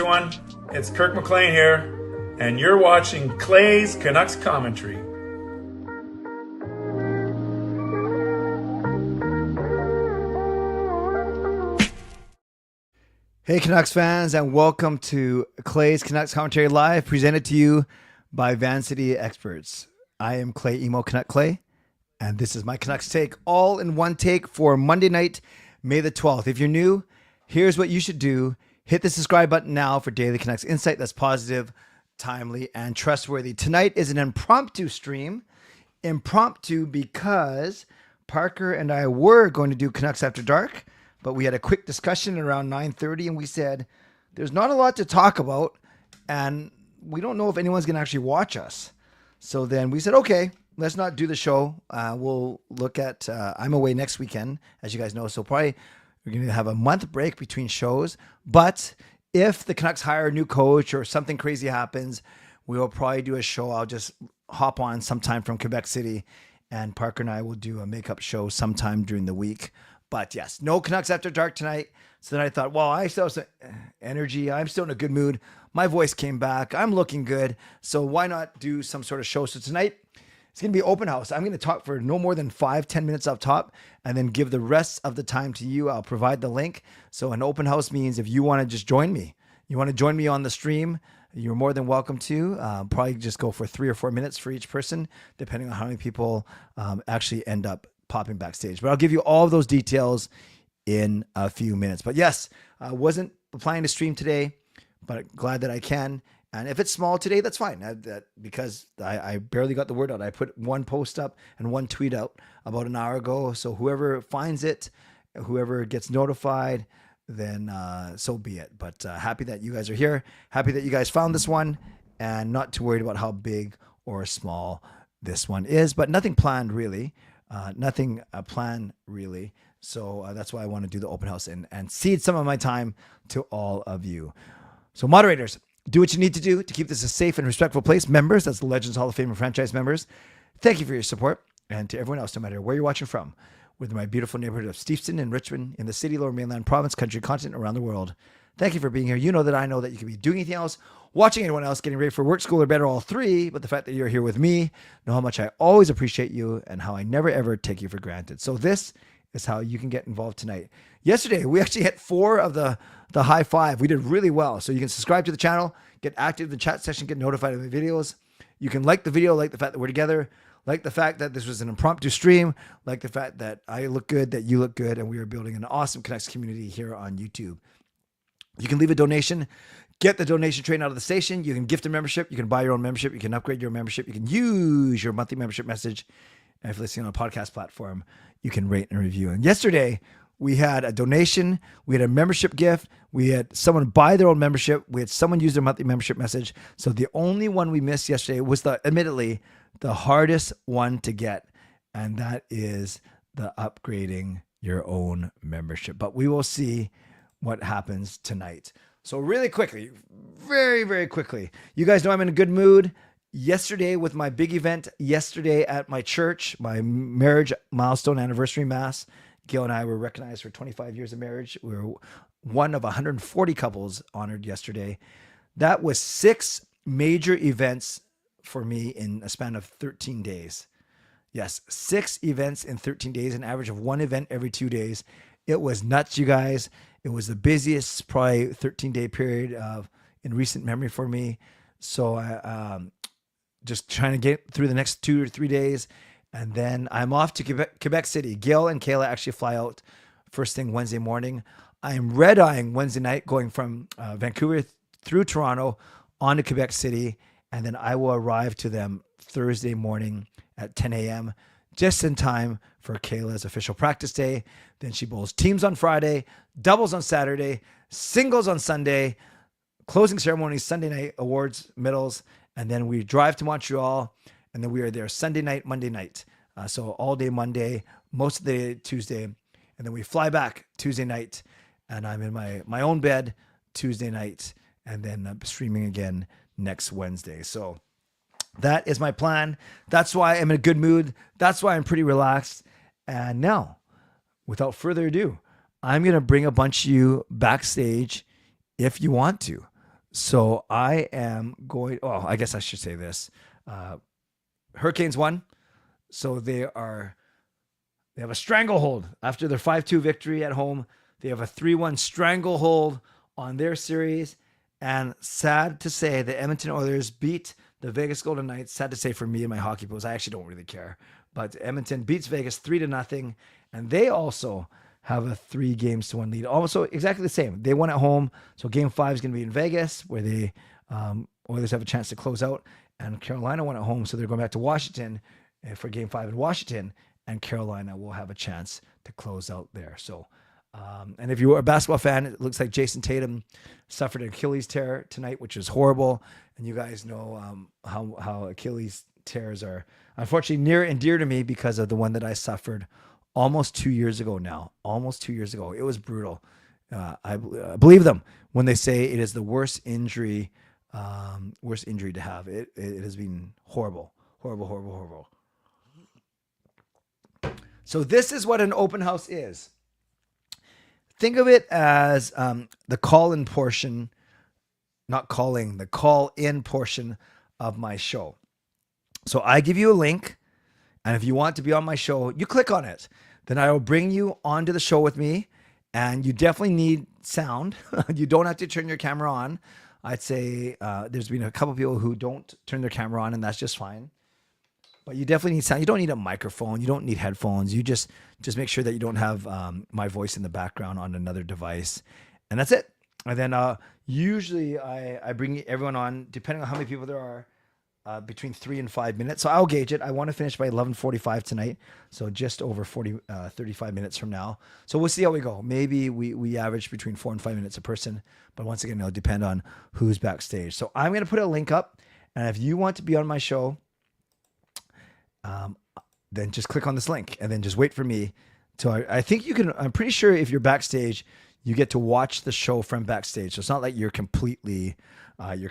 everyone. It's Kirk McLean here, and you're watching Clay's Canucks Commentary. Hey Canucks fans, and welcome to Clay's Canucks Commentary Live, presented to you by Van City Experts. I am Clay Emo Canuck Clay, and this is my Canucks take, all in one take for Monday night, May the 12th. If you're new, here's what you should do. Hit the subscribe button now for daily Canucks insight that's positive, timely, and trustworthy. Tonight is an impromptu stream. Impromptu because Parker and I were going to do Canucks After Dark, but we had a quick discussion around 9:30, and we said, there's not a lot to talk about, and we don't know if anyone's going to actually watch us. So then we said, okay, let's not do the show. We'll look at, I'm away next weekend, as you guys know, so probably we're going to have a month break between shows. But if the Canucks hire a new coach or something crazy happens, we will probably do a show. I'll just hop on sometime from Quebec City, and Parker and I will do a makeup show sometime during the week. But yes, no Canucks After Dark tonight. So then I thought, well, I still have some energy. I'm still in a good mood. My voice came back. I'm looking good. So why not do some sort of show? So tonight, it's going to be open house. I'm going to talk for no more than 5-10 minutes up top and then give the rest of the time to you. I'll provide the link. So an open house means if you want to just join me, you want to join me on the stream, you're more than welcome to. Probably just go for 3 or 4 minutes for each person, depending on how many people actually end up popping backstage. But I'll give you all of those details in a few minutes. But yes, I wasn't planning to stream today, but glad that I can. And if it's small today, that's fine. Because I barely got the word out. I put one post up and one tweet out about an hour ago. So whoever finds it, whoever gets notified, then so be it. But happy that you guys are here. Happy that you guys found this one, and not too worried about how big or small this one is. But nothing planned really. Nothing planned really. So that's why I want to do the open house and cede some of my time to all of you. So moderators, do what you need to do to keep this a safe and respectful place. Members, that's the Legends Hall of Fame and franchise members, thank you for your support. And to everyone else, no matter where you're watching from, within my beautiful neighborhood of Steveston and Richmond, in the city, Lower Mainland province, country, continent, around the world, thank you for being here. You know that I know that you could be doing anything else, watching anyone else, getting ready for work, school, or bed, or all three. But the fact that you're here with me, know how much I always appreciate you and how I never, ever take you for granted. So this is how you can get involved tonight. Yesterday, we actually hit 4 of the high 5. We did really well. So you can subscribe to the channel, get active in the chat session, get notified of the videos. You can like the video, like the fact that we're together, like the fact that this was an impromptu stream, like the fact that I look good, that you look good, and we are building an awesome Canucks community here on YouTube. You can leave a donation, get the donation train out of the station. You can gift a membership. You can buy your own membership. You can upgrade your membership. You can use your monthly membership message. And if you're listening on a podcast platform, you can rate and review. And yesterday, we had a donation. We had a membership gift. We had someone buy their own membership. We had someone use their monthly membership message. So the only one we missed yesterday was admittedly, the hardest one to get. And that is the upgrading your own membership. But we will see what happens tonight. So really quickly, very, very quickly, you guys know I'm in a good mood. Yesterday with my big event, yesterday at my church, my marriage milestone anniversary mass, Gail and I were recognized for 25 years of marriage. We were one of 140 couples honored yesterday. That was 6 major events for me in a span of 13 days. Yes, 6 events in 13 days, an average of 1 event every 2 days. It was nuts, you guys. It was the busiest, probably 13-day period in recent memory for me. So I just trying to get through the next 2 or 3 days. And then I'm off to Quebec City. Gail and Kayla actually fly out first thing Wednesday morning. I'm red-eyeing Wednesday night, going from Vancouver through Toronto on to Quebec City. And then I will arrive to them Thursday morning at 10 a.m., just in time for Kayla's official practice day. Then she bowls teams on Friday, doubles on Saturday, singles on Sunday, closing ceremony Sunday night, awards, medals, and then we drive to Montreal, and then we are there Sunday night, Monday night. So all day Monday, most of the day Tuesday, and then we fly back Tuesday night, and I'm in my own bed Tuesday night, and then I'm streaming again next Wednesday. So that is my plan. That's why I'm in a good mood. That's why I'm pretty relaxed. And now, without further ado, I'm going to bring a bunch of you backstage if you want to. So I am going. Oh, I guess I should say this. Hurricanes won, so they have a stranglehold after their 5-2 victory at home. They have a 3-1 stranglehold on their series, and sad to say, the Edmonton Oilers beat the Vegas Golden Knights. Sad to say for me and my hockey pros, I actually don't really care. But Edmonton beats Vegas 3-0, and they also have a 3-1 lead. Also exactly the same. They won at home, so Game 5 is going to be in Vegas, where the Oilers have a chance to close out. And Carolina won at home, so they're going back to Washington for Game 5 in Washington, and Carolina will have a chance to close out there. So, and if you are a basketball fan, it looks like Jason Tatum suffered an Achilles tear tonight, which is horrible. And you guys know how Achilles tears are unfortunately near and dear to me because of the one that I suffered almost 2 years ago now. Almost 2 years ago. It was brutal. I believe them when they say it is the worst injury to have. It has been horrible. So this is what an open house is. Think of it as the call-in portion, not calling, the call-in portion of my show. So I give you a link, and if you want to be on my show, you click on it. Then I will bring you onto the show with me, and you definitely need sound. You don't have to turn your camera on. I'd say there's been a couple of people who don't turn their camera on, and that's just fine. But you definitely need sound. You don't need a microphone. You don't need headphones. You just make sure that you don't have my voice in the background on another device. And that's it. And then usually I bring everyone on, depending on how many people there are, between 3 and 5 minutes. So I'll gauge it. I want to finish by 11:45 tonight. So just over 35 minutes from now. So we'll see how we go. Maybe we average between 4 and 5 minutes a person. But once again, it'll depend on who's backstage. So I'm going to put a link up. And if you want to be on my show, then just click on this link and then just wait for me. So I think you can, I'm pretty sure if you're backstage, you get to watch the show from backstage. So it's not like you're completely left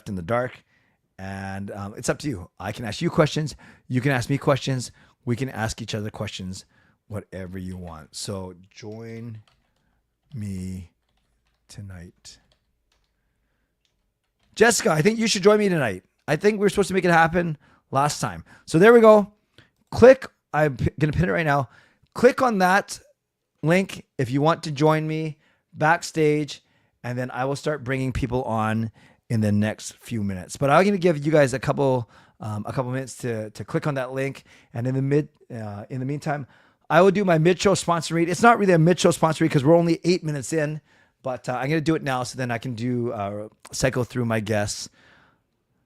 in the dark, and it's up to you. I can ask you questions. You can ask me questions. We can ask each other questions, whatever you want. So join me tonight. Jessica, I think you should join me tonight. I think we were supposed to make it happen last time. So there we go. Click. I'm going to pin it right now. Click on that link if you want to join me backstage, and then I will start bringing people on in the next few minutes. But I'm going to give you guys a couple minutes to click on that link. And in the meantime, I will do my mid-show sponsor read. It's not really a mid-show sponsor read because we're only 8 minutes in, but I'm going to do it now so then I can do cycle through my guests.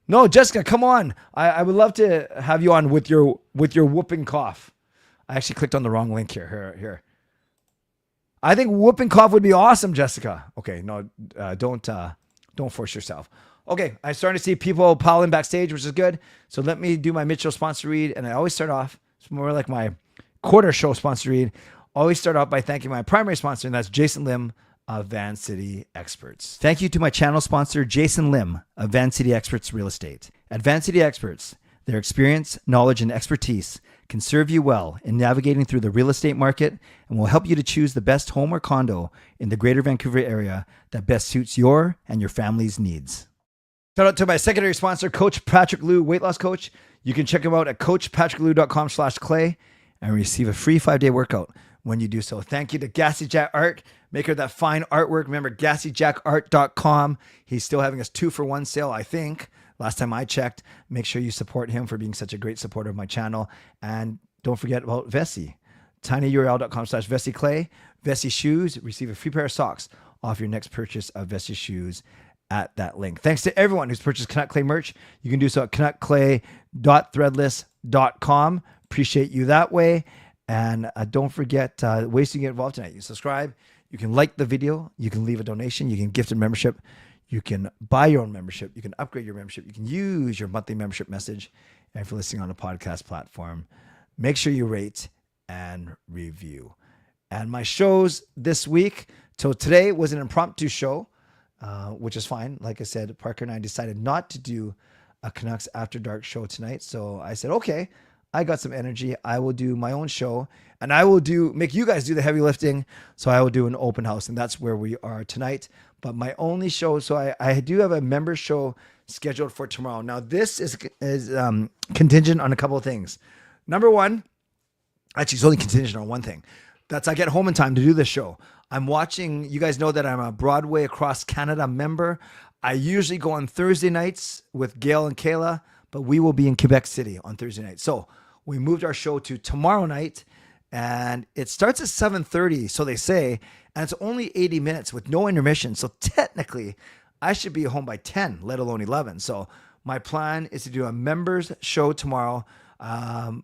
No, Jessica, come on. I would love to have you on with your whooping cough. I actually clicked on the wrong link here. I think whooping cough would be awesome, Jessica. Okay, no, don't force yourself. Okay, I'm starting to see people piling backstage, which is good. So let me do my mid-show sponsor read. And I always start off, it's more like my quarter show sponsor read. Always start off by thanking my primary sponsor, and that's Jason Lim of Van City Experts. Thank you to my channel sponsor, Jason Lim of Van City Experts Real Estate. At Van City Experts, their experience, knowledge, and expertise can serve you well in navigating through the real estate market and will help you to choose the best home or condo in the Greater Vancouver area that best suits your and your family's needs. Shout out to my secondary sponsor, Coach Patrick Liu, weight loss coach. You can check him out at coachpatrickliu.com/clay and receive a free 5-day workout when you do so. Thank you to Gassy Jack Art, maker of that fine artwork. Remember, GassyJackArt.com. He's still having his 2-for-1 sale, I think. Last time I checked. Make sure you support him for being such a great supporter of my channel. And don't forget about Vessi. tinyurl.com/VessiClay. Vessi Shoes. Receive a free pair of socks off your next purchase of Vessi Shoes at that link. Thanks to everyone who's purchased Canuck Clay merch. You can do so at canuckclay.threadless.com. Appreciate you that way. And don't forget ways to get involved tonight. You subscribe. You can like the video. You can leave a donation. You can gift a membership. You can buy your own membership. You can upgrade your membership. You can use your monthly membership message. And if you're listening on a podcast platform, make sure you rate and review. And my shows this week. So today was an impromptu show, which is fine. Like I said, Parker and I decided not to do a Canucks After Dark show tonight. So I said, okay, I got some energy. I will do my own show, and I will make you guys do the heavy lifting. So I will do an open house, and that's where we are tonight. but my only show. So I do have a member show scheduled for tomorrow. Now this is contingent on a couple of things. Number one, actually it's only contingent on one thing. That's I get home in time to do this show. I'm watching, you guys know that I'm a Broadway Across Canada member. I usually go on Thursday nights with Gail and Kayla, but we will be in Quebec City on Thursday night. So we moved our show to tomorrow night, and it starts at 7:30, so they say, and it's only 80 minutes with no intermission. So technically, I should be home by 10, let alone 11. So my plan is to do a members show tomorrow.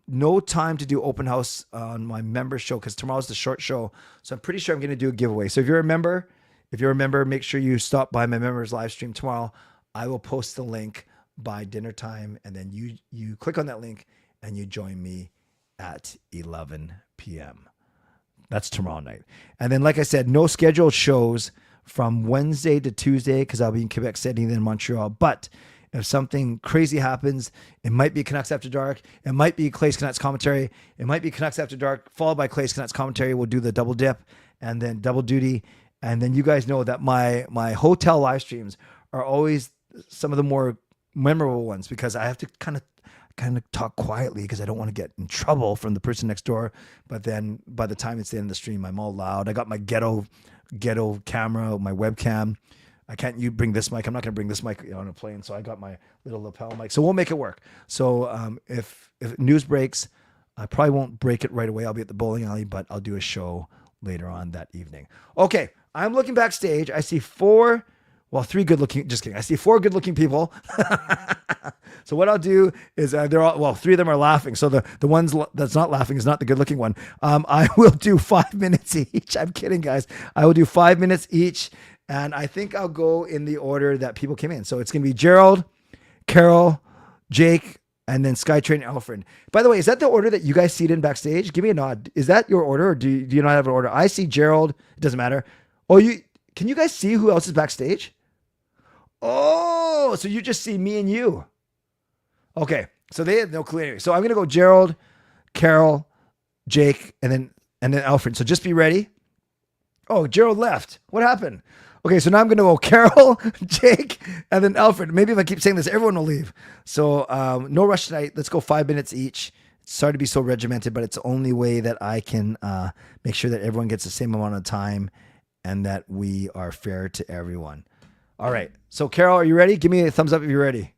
No time to do open house on my members show because tomorrow's the short show. So I'm pretty sure I'm going to do a giveaway. So if you're a member, make sure you stop by my members live stream tomorrow. I will post the link by dinner time, and then you click on that link and you join me at 11 p.m. That's tomorrow night. And then, like I said, no scheduled shows from Wednesday to Tuesday because I'll be in Quebec City and then Montreal. But if something crazy happens, it might be Canucks After Dark. It might be Clay's Canucks commentary. It might be Canucks After Dark followed by Clay's Canucks commentary. We'll do the double dip and then double duty. And then you guys know that my hotel live streams are always some of the more memorable ones because I have to kind of talk quietly because I don't want to get in trouble from the person next door. But then by the time it's the end of the stream, I'm all loud. I got my ghetto camera, my webcam. You bring this mic. I'm not going to bring this mic on a plane. So I got my little lapel mic. So we'll make it work. So if news breaks, I probably won't break it right away. I'll be at the bowling alley, but I'll do a show later on that evening. Okay. I'm looking backstage. I see three good looking, just kidding. I see four good looking people. So what I'll do is three of them are laughing. So the ones that's not laughing is not the good looking one. I will do 5 minutes each. I'm kidding, guys. I will do 5 minutes each. And I think I'll go in the order that people came in. So it's going to be Gerald, Carol, Jake, and then Train Alfred. By the way, is that the order that you guys see it in backstage? Give me a nod. Is that your order or do you not have an order? I see Gerald. It doesn't matter. Oh, can you guys see who else is backstage? Oh, so you just see me and you. Okay, so they have no clue anyway. So I'm going to go Gerald, Carol, Jake, and then Alfred. So just be ready. Oh, Gerald left. What happened? Okay, so now I'm going to go Carol, Jake, and then Alfred. Maybe if I keep saying this, everyone will leave. So no rush tonight. Let's go 5 minutes each. Sorry to be so regimented, but it's the only way that I can make sure that everyone gets the same amount of time and that we are fair to everyone. All right. So Carol, are you ready? Give me a thumbs up if you're ready.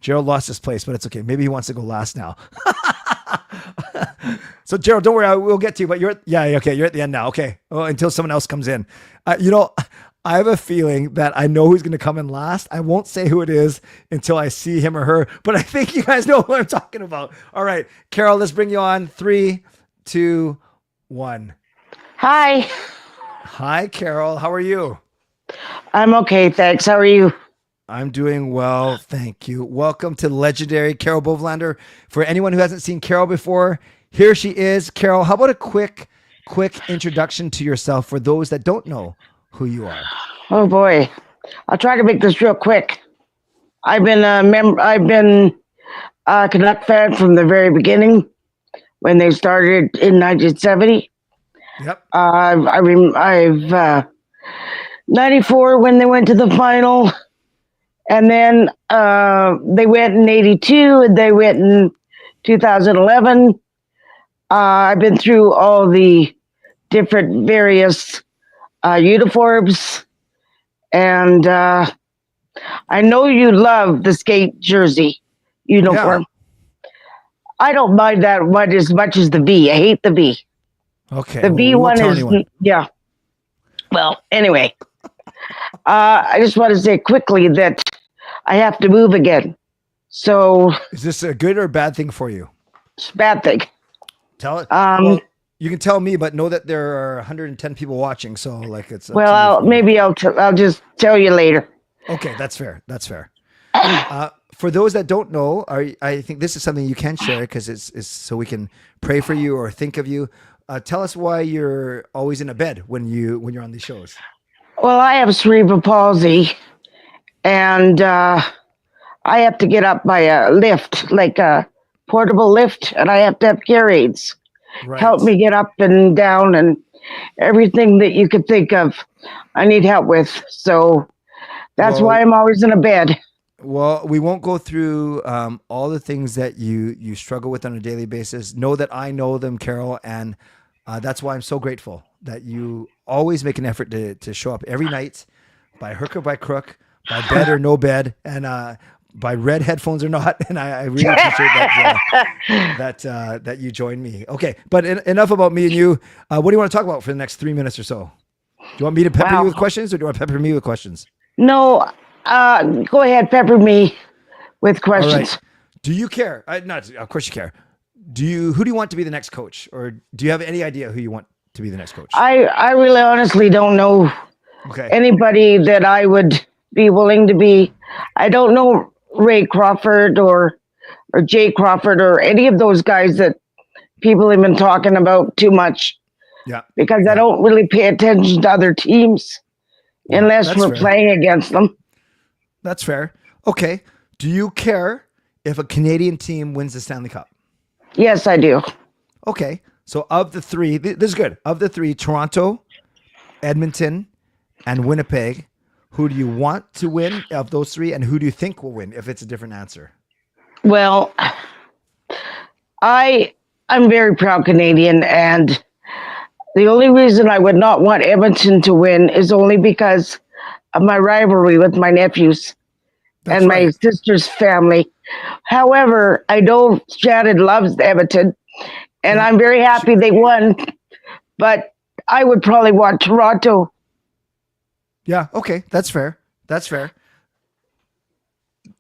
Gerald lost his place, but it's okay. Maybe he wants to go last now. So Gerald, don't worry, we'll get to you, but you're at the end now. Okay. Well, until someone else comes in. I have a feeling that I know who's going to come in last. I won't say who it is until I see him or her, but I think you guys know what I'm talking about. All right, Carol, let's bring you on. 3, 2, 1. Hi. Hi, Carol. How are you? I'm okay, thanks. How are you? I'm doing well, thank you. Welcome to legendary Carol Bovenlander. For anyone who hasn't seen Carol before, here she is. Carol, how about a quick introduction to yourself for those that don't know who you are? Oh boy, I'll try to make this real quick. I've been a Canuck fan from the very beginning when they started in 1970. Yep. I've 94 when they went to the final. And then they went in 82 and they went in 2011. I've been through all the different various uniforms. And I know you love the skate jersey uniform. Yeah. I don't mind that one as much as the V. I hate the V. Okay. The V one is, yeah. Well, anyway. I just want to say quickly that I have to move again. So is this a good or bad thing for you? It's a bad thing. Tell it. Well, you can tell me, but know that there are 110 people watching. So like it's. Well, I'll just tell you later. Okay. That's fair. For those that don't know, I think this is something you can share because it's so we can pray for you or think of you. Tell us why you're always in a bed when you're on these shows. Well, I have cerebral palsy, and I have to get up by a lift, like a portable lift, and I have to have care aids help me get up and down. And everything that you could think of. I need help with, so that's why I'm always in a bed. Well, we won't go through all the things that you struggle with on a daily basis. Know that I know them, Carol, and that's why I'm so grateful that you always make an effort to show up every night, by hook or by crook, by bed or no bed, and by red headphones or not. And I really appreciate that you joined me. Okay, but enough about me and you. What do you want to talk about for the next 3 minutes or so? Do you want me to pepper you with questions, or do you want to pepper me with questions? No, go ahead, pepper me with questions. All right. Do you care? Of course you care. Who do you want to be the next coach, or do you have any idea who you want to be the next coach? I really honestly don't know anybody that I would be willing to be. I don't know Ray Crawford or Jay Crawford or any of those guys that people have been talking about too much. Yeah. Because I don't really pay attention to other teams unless we're playing against them. That's fair. Okay. Do you care if a Canadian team wins the Stanley Cup? Yes, I do. Okay. So of the three, this is good. Of the three, Toronto, Edmonton, and Winnipeg, who do you want to win of those three, and who do you think will win if it's a different answer? Well, I'm very proud Canadian, and the only reason I would not want Edmonton to win is only because of my rivalry with my nephews and my sister's family. However, I know Shannon loves Edmonton, and I'm very happy they won, but I would probably want Toronto. Yeah, okay, that's fair. That's fair.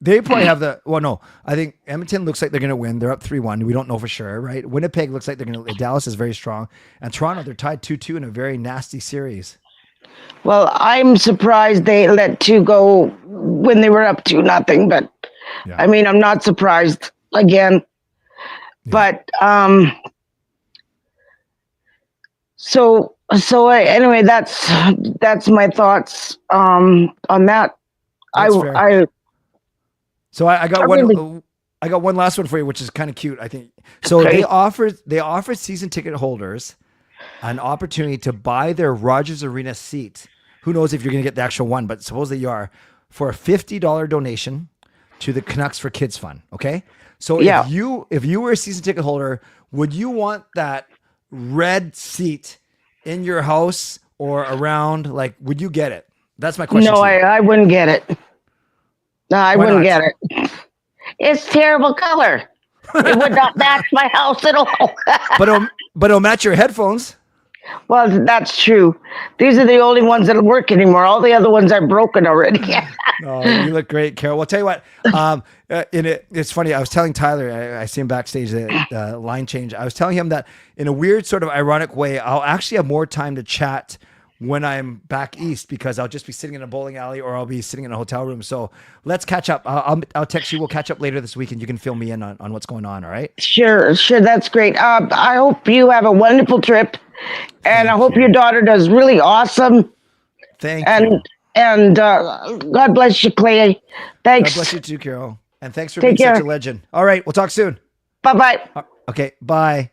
They probably have I think Edmonton looks like they're going to win. They're up 3-1. We don't know for sure, right? Winnipeg looks like they're going to. Dallas is very strong. And Toronto, they're tied 2-2 in a very nasty series. Well, I'm surprised they let 2 go when they were up 2-0, but I mean, I'm not surprised again. Yeah. But anyway, that's my thoughts on that. So I got one last one for you, which is kind of cute, I think. So they offer season ticket holders an opportunity to buy their Rogers Arena seat. Who knows if you're going to get the actual one, but supposedly you are, for a $50 donation to the Canucks for Kids Fund. Okay. So if you were a season ticket holder, would you want that red seat in your house or around? Like, would you get it? That's my question. No, I wouldn't get it. No, I wouldn't get it. It's terrible color. It would not match my house at all. but it'll match your headphones. Well, that's true. These are the only ones that work anymore. All the other ones are broken already. Oh, you look great, Carol. Well, I'll tell you what. It's funny. I was telling Tyler, I see him backstage, the line change. I was telling him that in a weird sort of ironic way, I'll actually have more time to chat when I'm back east, because I'll just be sitting in a bowling alley or I'll be sitting in a hotel room. So let's catch up. I'll text you. We'll catch up later this week and you can fill me in on what's going on. All right. Sure. That's great. I hope you have a wonderful trip, and I hope your daughter does really awesome. Thank you. And God bless you, Clay. Thanks. God bless you too, Carol. And thanks for being such a legend. All right. We'll talk soon. Bye-bye. Okay. Bye.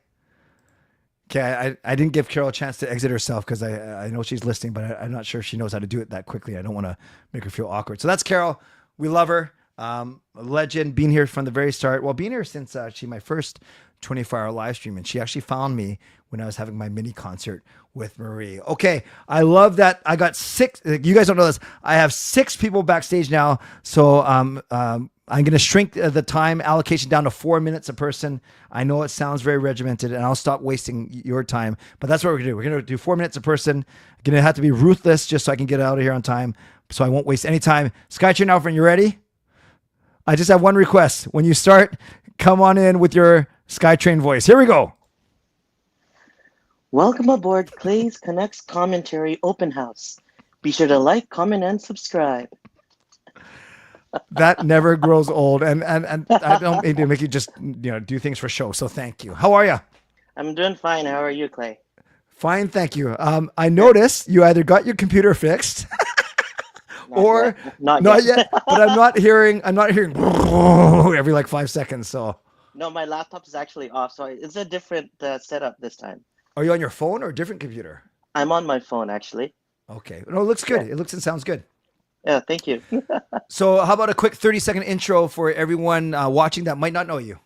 Okay, I didn't give Carol a chance to exit herself because I know she's listening, but I'm not sure if she knows how to do it that quickly. I don't want to make her feel awkward. So that's Carol. We love her. A legend, being here from the very start. Well, being here since actually my first 24-hour live stream, and she actually found me when I was having my mini concert with Marie. Okay, I love that. I got 6. You guys don't know this. I have 6 people backstage now. So I'm going to shrink the time allocation down to 4 minutes a person. I know it sounds very regimented, and I'll stop wasting your time, but that's what we're going to do. We're going to do 4 minutes a person. I'm going to have to be ruthless just so I can get out of here on time, so I won't waste any time. Train Alfred, you ready? I just have one request. When you start, come on in with your SkyTrain voice. Here we go. Welcome aboard Clay's Canucks Commentary Open House. Be sure to like, comment, and subscribe. That never grows old, and I don't mean to make you just do things for show. So thank you. How are you? I'm doing fine. How are you, Clay? Fine, thank you. I noticed you either got your computer fixed, or not yet. But I'm not hearing every like 5 seconds. So no, my laptop is actually off, so it's a different setup this time. Are you on your phone or a different computer? I'm on my phone actually. Okay. No, it looks good. It looks and sounds good. Yeah, thank you. So, how about a quick 30-second intro for everyone watching that might not know you?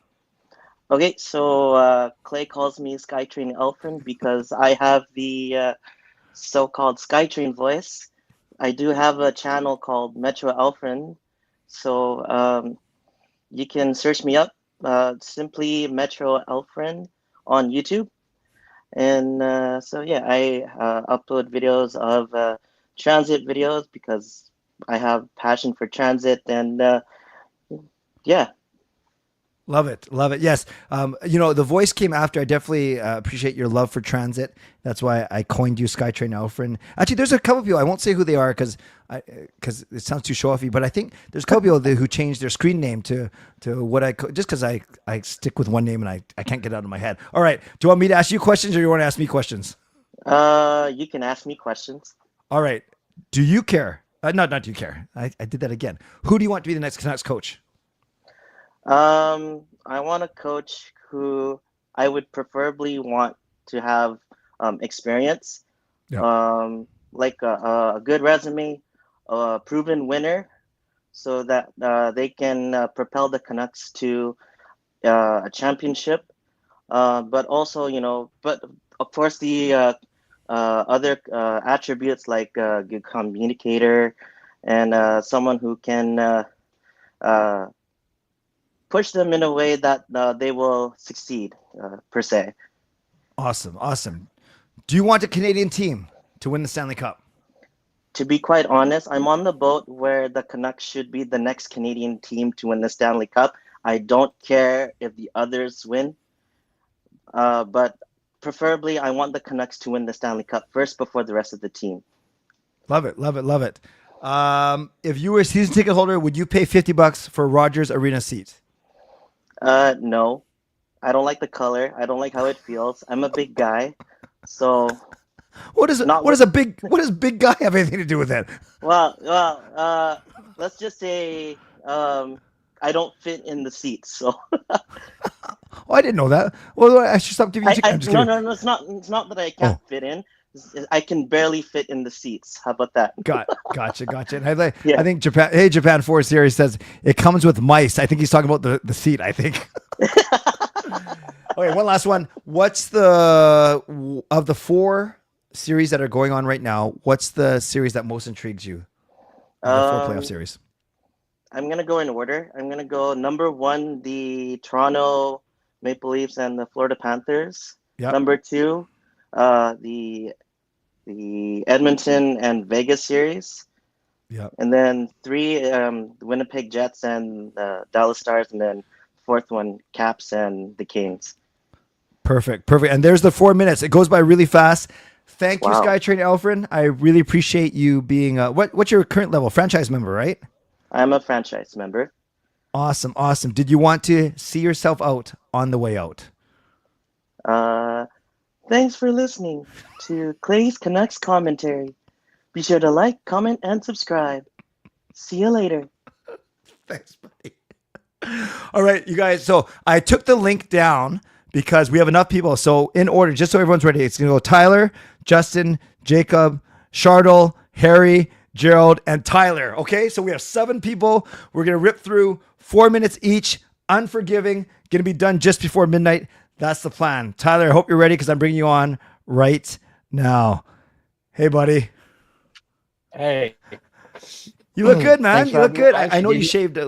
Okay, so Clay calls me Skytrain Alfred because I have the so-called Skytrain voice. I do have a channel called Metro Alfred, so you can search me up, simply Metro Alfred on YouTube. And so yeah, I upload videos of transit videos because I have passion for transit, and yeah. Love it. Love it. Yes. The voice came after. I definitely appreciate your love for transit. That's why I coined you Skytrain Alfred. Actually, there's a couple of people. I won't say who they are because it sounds too show-offy, but I think there's a couple of people who changed their screen name to what just because I stick with one name and I can't get it out of my head. All right. Do you want me to ask you questions or you want to ask me questions? You can ask me questions. All right. Do you care? Not do you care? I did that again. Who do you want to be the next Canucks coach? I want a coach who I would preferably want to have experience, like a good resume, a proven winner, so that they can propel the Canucks to a championship. But also, but of course the other attributes like a good communicator and someone who can push them in a way that they will succeed, per se. Awesome. Do you want a Canadian team to win the Stanley Cup? To be quite honest, I'm on the boat where the Canucks should be the next Canadian team to win the Stanley Cup. I don't care if the others win, but preferably I want the Canucks to win the Stanley Cup first before the rest of the team. Love it. If you were a season ticket holder, would you pay $50 for Rogers Arena seat? No, I don't like the color. I don't like how it feels. I'm a big guy, so what does big guy have anything to do with that? Well, let's just say I don't fit in the seats. So Oh, I didn't know that. Well, I should stop giving you tickets. No, it's not that I can't fit in. I can barely fit in the seats. How about that? Gotcha. And I think Japan 4 series says it comes with mice. I think he's talking about the seat, I think. Okay, one last one. What's of the 4 series that are going on right now, what's the series that most intrigues you? The 4 playoff series. I'm going to go in order. I'm going to go number 1, the Toronto Maple Leafs and the Florida Panthers. Yep. Number 2, the Edmonton and Vegas series. Yeah. And then 3, the Winnipeg Jets and Dallas Stars, and then 4th one, Caps and the Kings. Perfect. And there's the 4 minutes. It goes by really fast. Thank you, Skytrain Alfred. I really appreciate you being what's your current level? Franchise member, right? I'm a franchise member. Awesome. Did you want to see yourself out on the way out? Thanks for listening to Clay's Canucks commentary. Be sure to like, comment, and subscribe. See you later. Thanks, buddy. All right, you guys. So I took the link down because we have enough people. So in order, just so everyone's ready, it's going to go Tyler, Justin, Jacob, Shortell, Harry, Gerald, and Tyler. Okay, so we have 7 people. We're going to rip through 4 minutes each. Unforgiving. Going to be done just before midnight. That's the plan. Tyler, I hope you're ready because I'm bringing you on right now. Hey, buddy. Hey. You look good, man. You look good. I know you shaved.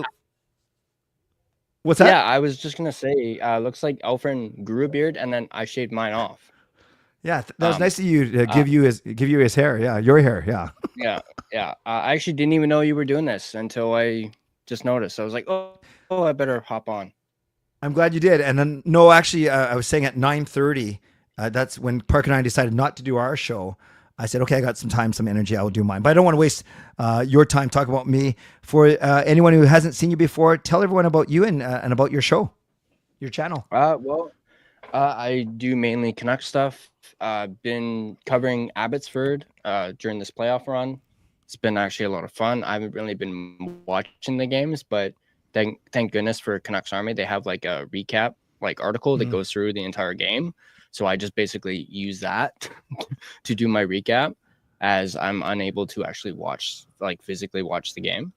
What's that? Yeah, I was just going to say, looks like Alfred grew a beard and then I shaved mine off. Yeah, that was nice of you to give you his hair. Yeah, your hair. Yeah. Yeah. I actually didn't even know you were doing this until I just noticed. I was like, oh, I better hop on. I'm glad you did. And then, no, actually, I was saying at 9:30, that's when Park and I decided not to do our show. I said, okay, I got some time, some energy. I will do mine. But I don't want to waste your time talking about me. For anyone who hasn't seen you before, tell everyone about you and about your show, your channel. I do mainly Canuck stuff. Been covering Abbotsford during this playoff run. It's been actually a lot of fun. I haven't really been watching the games, but thank goodness for Canucks Army. They have like a recap article that goes through the entire game. So I just basically use that to do my recap, as I'm unable to actually physically watch the game.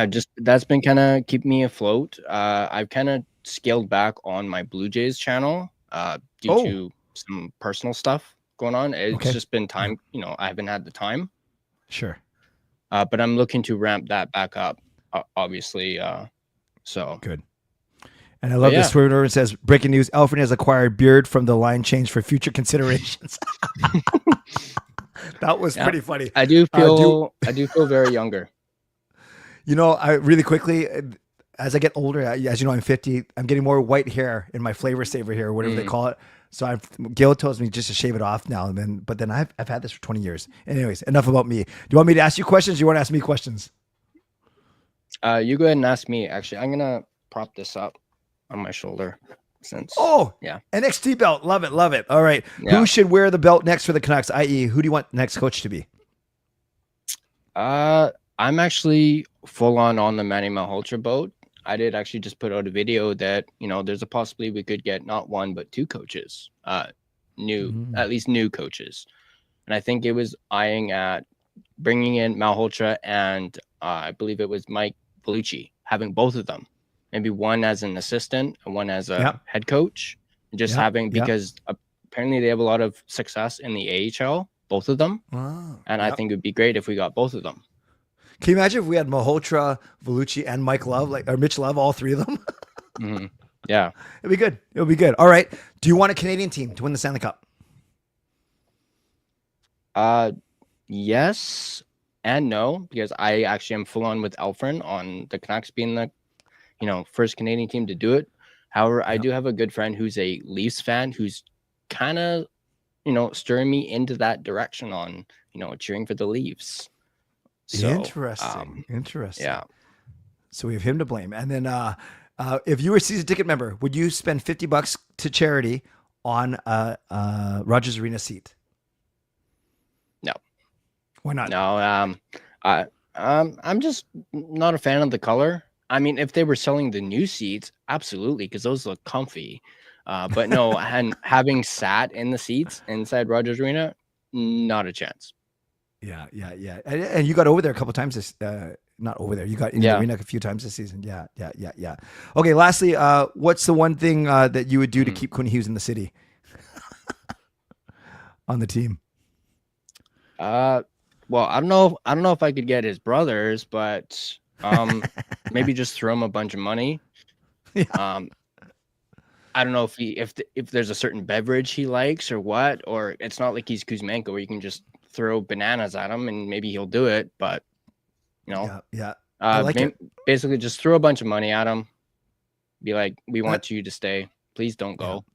Just that's been kind of keeping me afloat. I've kind of scaled back on my Blue Jays channel due to some personal stuff going on. It's just been time, I haven't had the time. Sure. But I'm looking to ramp that back up, obviously. So good. And I love this story where it says, breaking news, Alfred has acquired beard from the line change for future considerations. That was pretty funny. I do feel very younger. I really quickly, as I get older, as you know, I'm 50, I'm getting more white hair in my flavor saver hair, whatever they call it. So Gil tells me just to shave it off now. But then I've had this for 20 years. Anyways, enough about me. Do you want me to ask you questions? Or you want to ask me questions? You go ahead and ask me. Actually, I'm going to prop this up on my shoulder. NXT belt. Love it. All right. Yeah. Who should wear the belt next for the Canucks? I.e., who do you want next coach to be? I'm actually full on the Manny Malhotra boat. I did actually just put out a video that, there's a possibility we could get not one, but two coaches, at least new coaches. And I think it was eyeing at bringing in Malhotra and I believe it was Mike Vellucci, having both of them, maybe one as an assistant and one as a head coach, and just because apparently they have a lot of success in the AHL, both of them. Wow. And I think it would be great if we got both of them. Can you imagine if we had Malhotra, Vellucci, and Mike Love, or Mitch Love, all three of them? Mm-hmm. Yeah. It'd be good. It'll be good. All right. Do you want a Canadian team to win the Stanley Cup? Yes and no, because I actually am full on with Alfred on the Canucks being the, first Canadian team to do it. However, I do have a good friend who's a Leafs fan who's kind of, stirring me into that direction on, cheering for the Leafs. So, Interesting. Yeah. So we have him to blame. And then if you were a season ticket member, would you spend $50 to charity on a Rogers Arena seat? No. Why not? No. I'm just not a fan of the color. I mean, if they were selling the new seats, absolutely, because those look comfy. But no, and having sat in the seats inside Rogers Arena, not a chance. Yeah. And you got over there a couple times not over there. You got in the arena a few times this season. Yeah. Okay. Lastly, what's the one thing that you would do to keep Quinn Hughes in the city on the team? Well, I don't know if I could get his brothers, but maybe just throw him a bunch of money. Yeah. I don't know if there's a certain beverage he likes or what, or it's not like he's Kuzmenko where you can just throw bananas at him and maybe he'll do it, but yeah. I like it. Basically just throw a bunch of money at him, be like, we want you to stay, please don't go.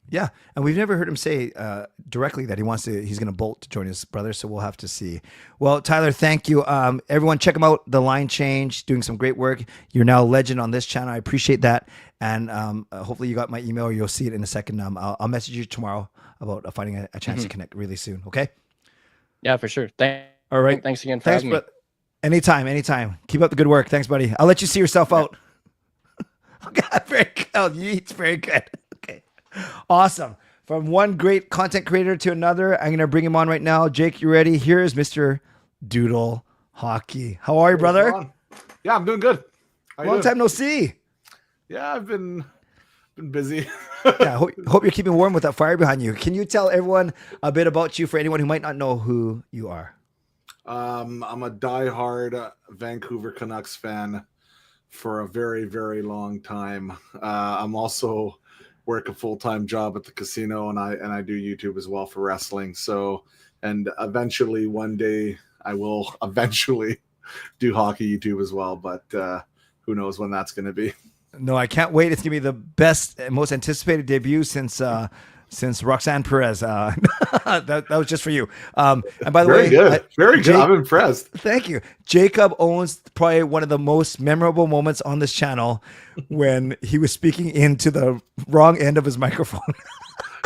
Yeah, and we've never heard him say directly that he's going to bolt to join his brother, so we'll have to see. Well, Tyler, thank you. Everyone, check him out. The Line Change, doing some great work. You're now a legend on this channel. I appreciate that, and hopefully you got my email, or you'll see it in a second. I'll message you tomorrow about finding a chance to connect really soon. Okay? Yeah, for sure. All right. Thanks again for having me. Anytime. Keep up the good work. Thanks, buddy. I'll let you see yourself out. Okay, very good. It's very good. Okay. Awesome. From one great content creator to another, I'm going to bring him on right now. Jake, you ready? Here's Mr. Doodle Hockey. How are you, brother? Yeah, I'm doing good. Long time no see. Yeah, I've been busy. Yeah, hope you're keeping warm with that fire behind you. Can you tell everyone a bit about you for anyone who might not know who you are? I'm a diehard Vancouver Canucks fan for a very, very long time. I'm also work a full-time job at the casino, and I do YouTube as well for wrestling. So, and eventually one day I will eventually do hockey YouTube as well, but who knows when that's going to be. No, I can't wait. It's going to be the best and most anticipated debut since Roxanne Perez. That was just for you. And by the way, very good. I'm impressed. Thank you. Jacob owns probably one of the most memorable moments on this channel when he was speaking into the wrong end of his microphone.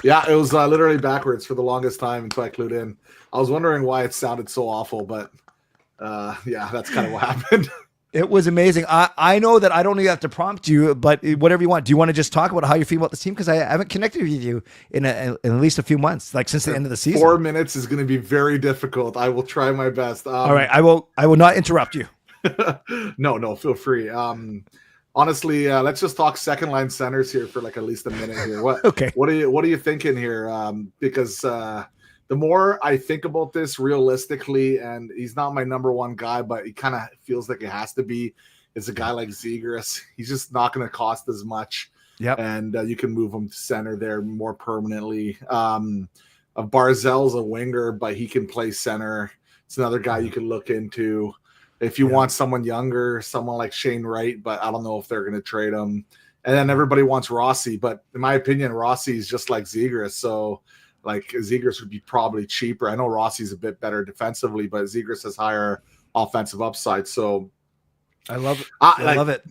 Yeah, it was literally backwards for the longest time until I clued in. I was wondering why it sounded so awful, but yeah, that's kind of what happened. It was amazing. I know that I don't even have to prompt you, but whatever you want. Do you want to just talk about how you feel about this team? Because I haven't connected with you in at least a few months, like since the end of the season. 4 minutes is going to be very difficult. I will try my best. All right, I will not interrupt you. No, feel free. Honestly, let's just talk second line centers here for like at least a minute here. Okay. What are you thinking here? Because the more I think about this realistically, and he's not my number one guy, but he kind of feels like it has to be, is a guy like Zegras. He's just not going to cost as much. Yep. And you can move him to center there more permanently. Barzell's a winger, but he can play center. It's another guy you can look into. If you want someone younger, someone like Shane Wright, but I don't know if they're going to trade him. And then everybody wants Rossi, but in my opinion, Rossi is just like Zegras. So like Zegras would be probably cheaper. I know Rossi's a bit better defensively, but Zegras has higher offensive upside. So I love it. I love it.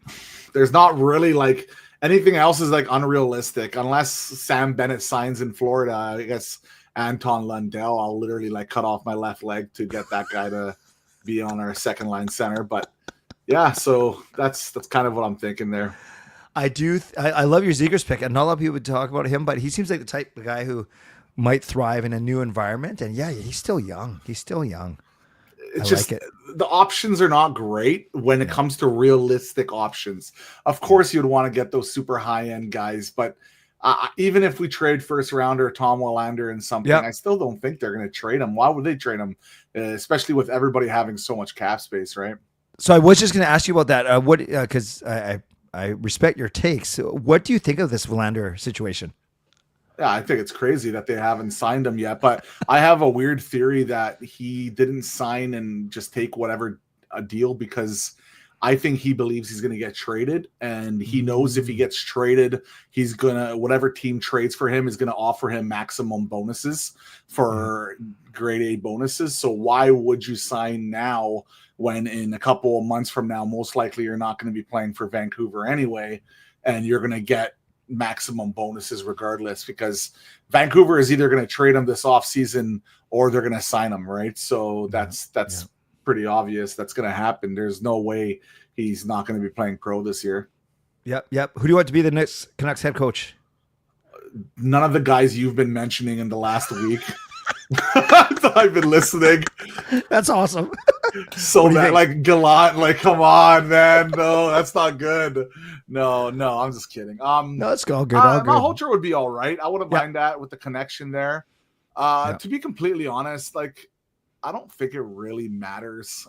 There's not really like anything else is like unrealistic unless Sam Bennett signs in Florida. I guess Anton Lundell, I'll literally like cut off my left leg to get that guy to be on our second line center. But yeah, so that's kind of what I'm thinking there. I love your Zegras pick, and not a lot of people would talk about him, but he seems like the type of guy who might thrive in a new environment. And yeah, he's still young. It's just like the options are not great when it comes to realistic options. Of course, you'd want to get those super high end guys, but even if we trade first rounder Tom Willander and something, I still don't think they're going to trade him. Why would they trade him, especially with everybody having so much cap space, right? So I was just going to ask you about that. Because I respect your takes. What do you think of this Willander situation? Yeah, I think it's crazy that they haven't signed him yet, but I have a weird theory that he didn't sign and just take whatever a deal because I think he believes he's going to get traded, and he knows if he gets traded, he's going to, whatever team trades for him is going to offer him maximum bonuses for grade A bonuses. So why would you sign now when in a couple of months from now, most likely you're not going to be playing for Vancouver anyway, and you're going to get maximum bonuses regardless, because Vancouver is either going to trade him this offseason or they're going to sign him, right? So that's pretty obvious that's going to happen. There's no way he's not going to be playing pro this year. Yep. Who do you want to be the next Canucks head coach? None of the guys you've been mentioning in the last week. I've been listening. That's awesome. So that like Gallant, like come on, man. No, that's not good. No, I'm just kidding. No, it's all good. All good. Malhotra would be all right. I wouldn't mind that with the connection there. To be completely honest, like I don't think it really matters.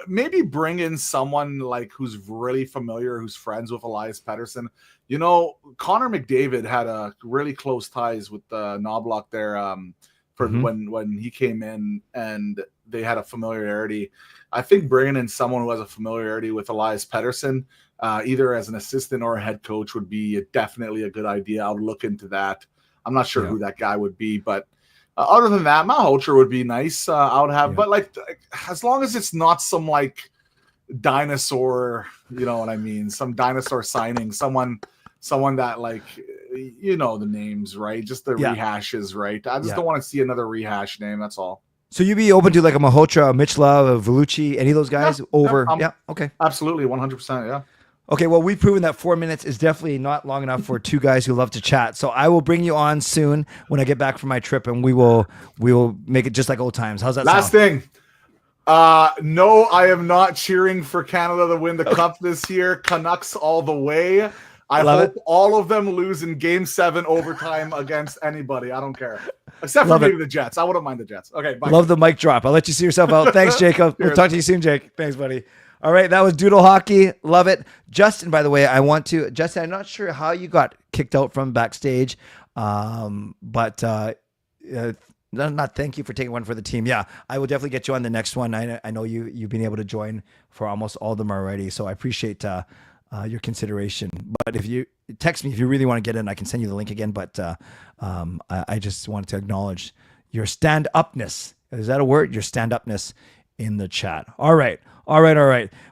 Maybe bring in someone like who's really familiar, who's friends with Elias Pettersson. Connor McDavid had a really close ties with Knobloch there when he came in, and they had a familiarity. I think bringing in someone who has a familiarity with Elias Pettersson, either as an assistant or a head coach, would be definitely a good idea. I would look into that. I'm not sure who that guy would be, but other than that, Malhotra would be nice. I would have, but like as long as it's not some like dinosaur, you know what I mean? Some dinosaur signing, someone that like, the names, right? Just the rehashes, right? I just don't want to see another rehash name. That's all. So you'd be open to like a Malhotra, a Mitch Love, a Vellucci, any of those guys over? Okay. Absolutely. 100%. Yeah. Okay, well, we've proven that 4 minutes is definitely not long enough for two guys who love to chat. So I will bring you on soon when I get back from my trip, and we will make it just like old times. How's that Last sound? thing. No, I am not cheering for Canada to win the cup this year. Canucks all the way. I hope all of them lose in Game 7 overtime against anybody. I don't care. Except for maybe the Jets. I wouldn't mind the Jets. Okay, bye. Love the mic drop. I'll let you see yourself out. Thanks, Jacob. We'll talk to you soon, Jake. Thanks, buddy. All right, that was Doodle Hockey. Love it. Justin, by the way, Justin, I'm not sure how you got kicked out from backstage, but not thank you for taking one for the team. Yeah, I will definitely get you on the next one. I know you've been able to join for almost all of them already, so I appreciate your consideration. But if you text me if you really want to get in, I can send you the link again. But I just wanted to acknowledge your stand-upness. Is that a word? Your stand-upness in the chat. All right.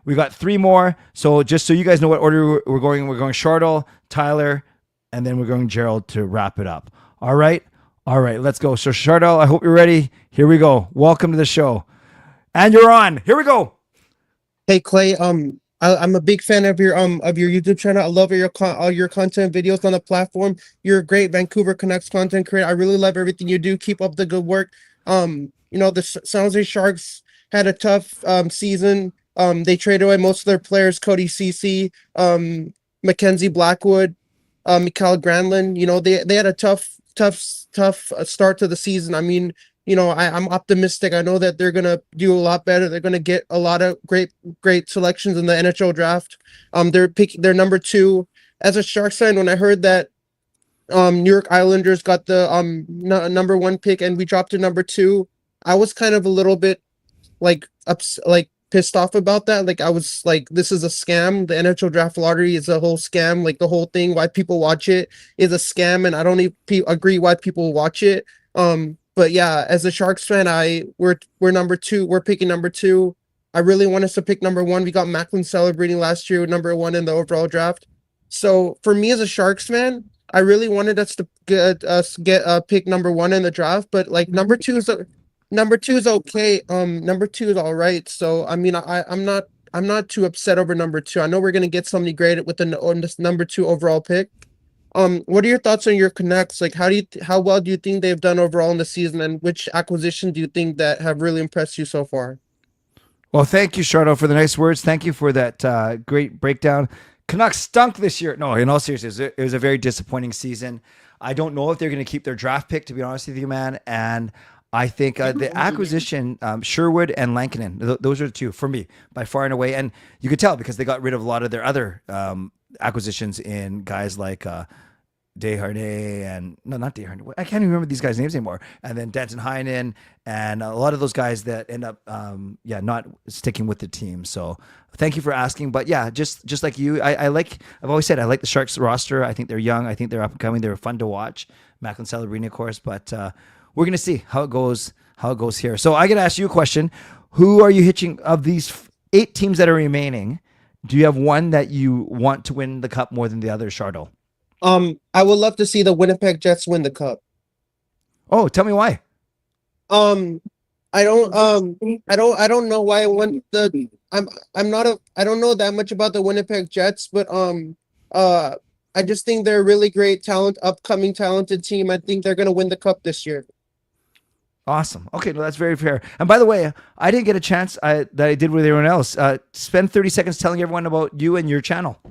We got 3 more. So just so you guys know what order we're going Shortell, Tyler, and then we're going Gerald to wrap it up. All right. Let's go. So Shortell, I hope you're ready. Here we go. Welcome to the show. And you're on. Here we go. Hey Clay, I'm a big fan of your YouTube channel. I love all your content videos on the platform. You're a great Vancouver Canucks content creator. I really love everything you do. Keep up the good work. The San Jose Sharks had a tough season. They traded away most of their players, Cody CC, Mackenzie Blackwood, Mikael Granlund. They had a tough start to the season. I mean, I'm optimistic. I know that they're gonna do a lot better. They're gonna get a lot of great selections in the NHL draft. They're number 2. As a Sharks fan, when I heard that New York Islanders got the number 1 pick and we dropped to number 2, I was kind of a little bit pissed off about that. Like, I was like, this is a scam. The NHL draft lottery is a whole scam. Like, the whole thing, why people watch it is a scam, and I don't even agree why people watch it. But yeah, as a Sharks fan, we're number 2. We're picking number 2. I really want us to pick number 1. We got Macklin celebrating last year with number 1 in the overall draft. So for me as a Sharks fan, I really wanted us to get pick number 1 in the draft. But like number 2 is okay. Number 2 is all right. So I mean, I'm not too upset over number 2. I know we're gonna get somebody great with this number 2 overall pick. What are your thoughts on your Canucks? Like, how well do you think they've done overall in the season, and which acquisition do you think that have really impressed you so far? Well, thank you, Shortell, for the nice words. Thank you for that great breakdown. Canucks stunk this year. No, in all seriousness, it was a very disappointing season. I don't know if they're going to keep their draft pick, to be honest with you, man. And I think the acquisition, Sherwood and Lankinen, those are the 2 for me, by far and away. And you could tell because they got rid of a lot of their other acquisitions in guys like Desharnais and not Desharnais. I can't even remember these guys' names anymore. And then Danton Heinen and a lot of those guys that end up, not sticking with the team. So thank you for asking. But yeah, just like you, I've always said I like the Sharks roster. I think they're young. I think they're up and coming. They're fun to watch. Macklin Celebrini, of course. But we're gonna see how it goes here. So I gotta ask you a question: who are you hitching of these 8 teams that are remaining? Do you have one that you want to win the cup more than the other, Shortell? I would love to see the Winnipeg Jets win the cup. Oh, tell me why. I don't know why I want the. I don't know that much about the Winnipeg Jets, but I just think they're a really great upcoming talented team. I think they're gonna win the cup this year. Awesome. Okay, no, that's very fair. And by the way, I didn't get a chance that I did with everyone else. Spend 30 seconds telling everyone about you and your channel.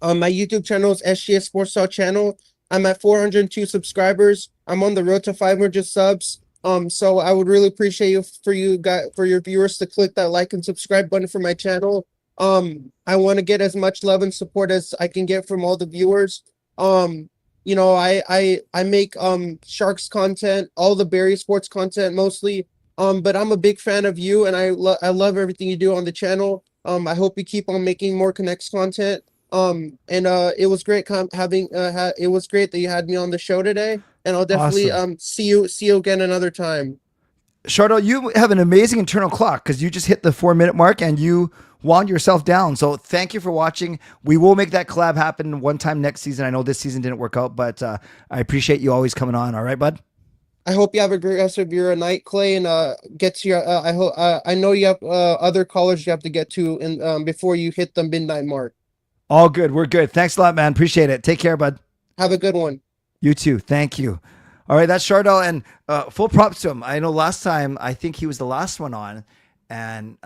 My YouTube channel is SGS Sports Talk channel. I'm at 402 subscribers. I'm on the road to 500 subs. So I would really appreciate for your viewers to click that like and subscribe button for my channel. I want to get as much love and support as I can get from all the viewers. I make Sharks content, all the Barrie sports content mostly. But I'm a big fan of you, and I love everything you do on the channel. I hope you keep on making more Canucks content. It was great it was great that you had me on the show today, and I'll definitely see you again another time. Shortell, you have an amazing internal clock because you just hit the 4-minute mark and you wound yourself down. So thank you for watching. We will make that collab happen one time next season. I know this season didn't work out, but I appreciate you always coming on. All right, bud? I hope you have a great rest of your night, Clay, and get to your. I know you have other callers you have to get to before you hit the midnight mark. All good. We're good. Thanks a lot, man. Appreciate it. Take care, bud. Have a good one. You too. Thank you. All right, that's Shortell, and full props to him. I know last time, I think he was the last one on, and